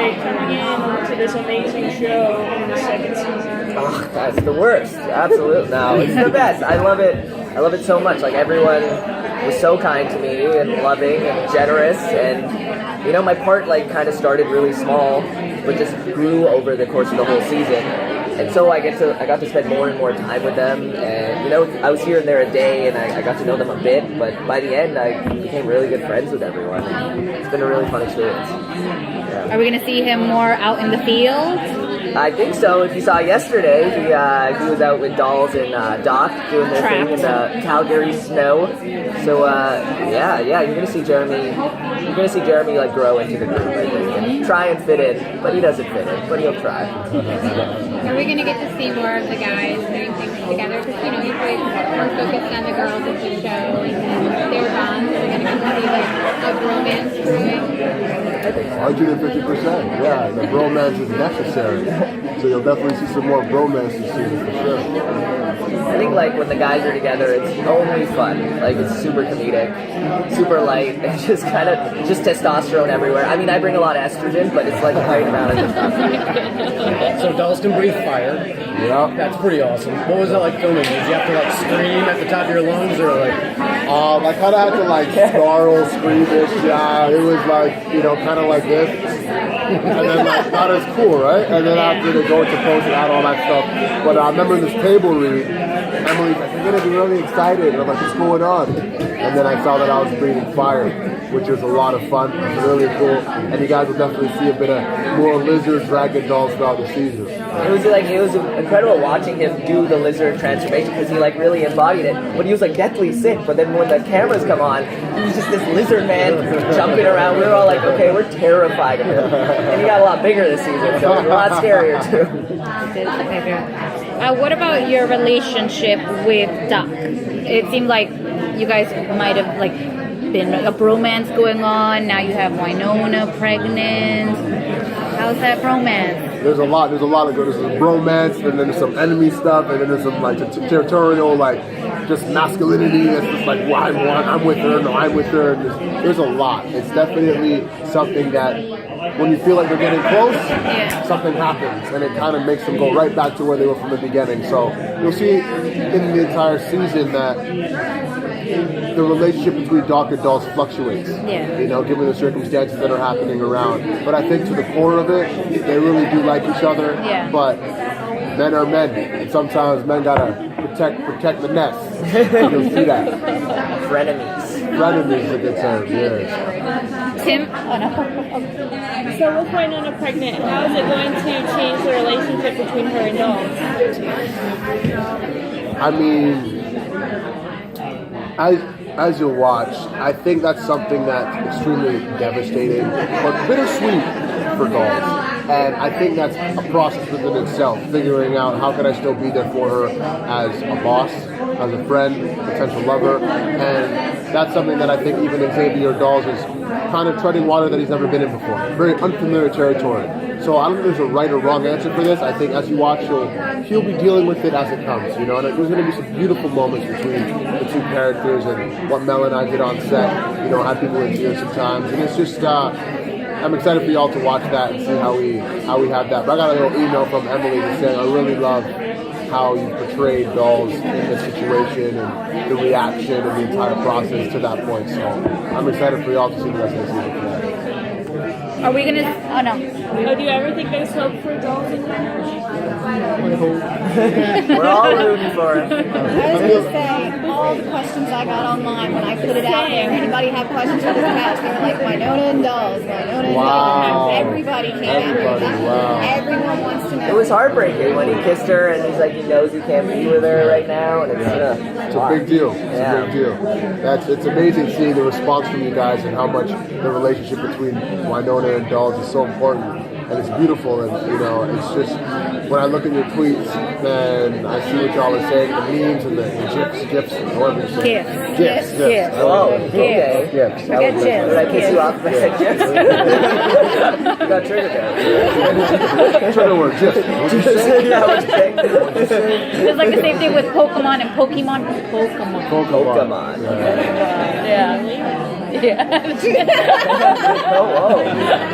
like coming in to this amazing show in the second season? Oh, that's the worst. Absolutely. No, it's the best. I love it. I love it so much. Like, everyone was so kind to me and loving and generous, and you know, my part like kind of started really small, but just grew over the course of the whole season. And so I got to spend more and more time with them, and you know, I was here and there a day, and I got to know them a bit. But by the end, I became really good friends with everyone. And it's been a really fun experience. Yeah. Are we gonna see him more out in the field? I think so. If you saw yesterday, he was out with dolls and Doc doing their thing in the Calgary snow. So yeah, you're gonna see Jeremy. You're gonna see Jeremy like grow into the group, I think, and try and fit in. But he doesn't fit in. But he'll try. Are we gonna get to see more of the guys doing things together? Because you know, usually it's more focused on the girls of the show and their bonds. Are we gonna get to see like a romance brewing? 150%. Yeah, the bromance is necessary. So you'll definitely see some more bromance this season for sure. I think like when the guys are together, it's only fun. Like, it's super comedic, super light, and just kind of just testosterone everywhere. I mean, I bring a lot of estrogen, but it's like a high amount of testosterone. So dolls can breathe fire. Yeah. That's pretty awesome. What was it like filming? Did you have to like scream at the top of your lungs, or like? I kind of had to like snarl, screamish. Yeah, it was like, you know, kind of like this, and then like not as cool, right? And then after they go into post and add all that stuff. But I remember this table read, Emily's like, "I'm gonna be really excited." And I'm like, "What's going on?" And then I saw that I was breathing fire, which was a lot of fun. It was really cool, and you guys will definitely see a bit of more lizard dragon dolls throughout the season. It was incredible watching him do the lizard transformation, because he like really embodied it. But he was like deathly sick. But then when the cameras come on, he was just this lizard man jumping around. We were all like, okay, we're terrified of him. And he got a lot bigger this season, so it was a lot scarier too. What about your relationship with Doc? It seemed like you guys might have like been a bromance going on. Now you have Wynonna pregnant. How's that bromance? There's a lot of good. There's some bromance, and then there's some enemy stuff, and then there's some like territorial, like just masculinity. It's just like, well, I'm with her, no, I'm with her. And there's a lot. It's definitely something that when you feel like they're getting close, something happens, and it kind of makes them go right back to where they were from the beginning. So you'll see in the entire season that the relationship between Doc and dolls fluctuates. Yeah. You know, given the circumstances that are happening around. But I think to the core of it, they really do like each other. Yeah. But men are men, and sometimes men gotta protect the nest. You'll see that. Frenemies. Frenemies is a good term. Yeah. Tim? Oh, no. So with Wynonna pregnant, how is it going to change the relationship between her and dolls? I mean, as you watch, I think that's something that's extremely devastating, but bittersweet for dolls. And I think that's a process within itself, figuring out how can I still be there for her as a boss, as a friend, potential lover. And that's something that I think even Xavier Dolls is kind of treading water that he's never been in before. Very unfamiliar territory. So I don't think there's a right or wrong answer for this. I think as you watch, he'll be dealing with it as it comes, you know. And there's going to be some beautiful moments between the two characters, and what Mel and I did on set, you know, had people in tears sometimes. And it's just, I'm excited for y'all to watch that and see how we have that. But I got a little email from Emily just saying, I really love how you portrayed dolls in this situation and the reaction and the entire process to that point. So I'm excited for y'all to see the rest of the season for that. Are we gonna? Oh no. Oh, do you ever think there's hope for dolls in We're all rooting for him. I was going to say, all the questions I got online when I put it out there, anybody have questions for this match, they were like, Wynonna and dolls, Wynonna and dolls. Everybody came Everybody, wow. Everyone wants to know. It was heartbreaking when he kissed her, and he's like, he knows he can't be with her right now, and It's a big deal. It's a big deal. It's amazing seeing the response from you guys and how much the relationship between Wynonna and dolls is so important, and it's beautiful. And you know, it's just when I look at your tweets and I see what y'all are saying, the memes and the gifs, however you say it. Gifs. Oh, okay. Gifs. Forget gifs. Did I piss you off if I said gifs? You got triggered there. Trigger word, gifs. What'd you say? Yeah, what'd you say? It's like the same thing with Pokemon and Pokemon. Pokemon. Yeah. Oh, whoa.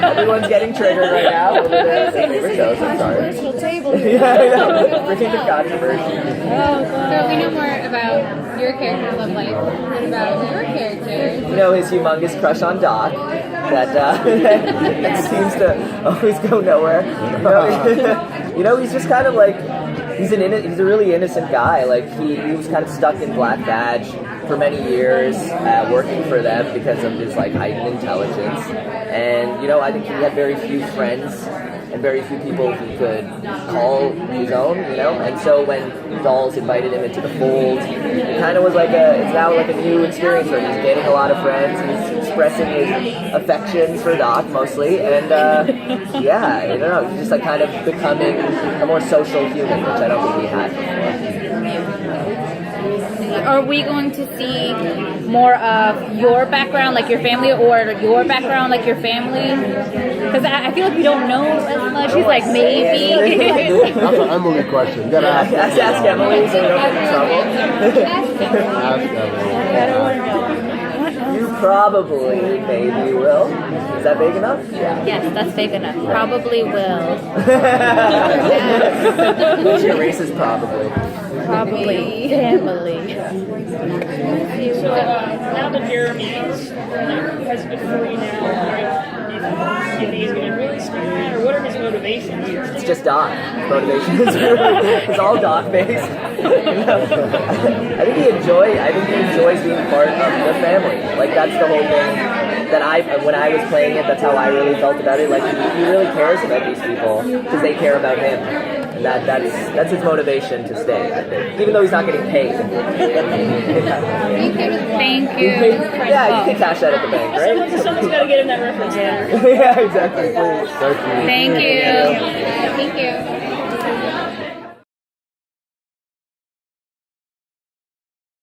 Everyone's getting triggered right now over the favorite shows. I'm sorry. Personal table. Yeah, I know. Bringing the controversy. So we know more about your character's love life. What about your character? You know, his humongous crush on Doc that that seems to always go nowhere. You know, he's just kind of like, he's a really innocent guy. Like, he was kind of stuck in Black Badge for many years, working for them because of his like heightened intelligence. And you know, I think he had very few friends and very few people he could call his own, you know. And so when Dolls invited him into the fold, it kind of was like it's now like a new experience for him. He's gaining a lot of friends. He's expressing his affections for Doc mostly, and yeah, I don't know. He's just like kind of becoming a more social human, which I don't think he had before. Are we going to see more of your background, like your family, or your background, like your family? Because I feel like we don't know as much. He's like, maybe. That's an Emily question. You gotta ask Emily. Ask Emily so we don't get in trouble. Ask Emily. You probably, maybe will. Is that big enough? Yeah. Yes, that's big enough. Probably will. What's your racist probably? Probably family. So now that Jeremy has been free now, do you think he's going to really stay around, or what are his motivations? It's just Doc. Motivation is it's all Doc based. I think he enjoys being part of the family. Like, that's the whole thing that when I was playing it, that's how I really felt about it. Like, he really cares about these people because they care about him. And that's his motivation to stay, I think. Even though he's not getting paid. Thank you. Yeah, you can cash that at the bank, right? Someone's got to get him that reference. Yeah, exactly. Please. Thank you. Thank you.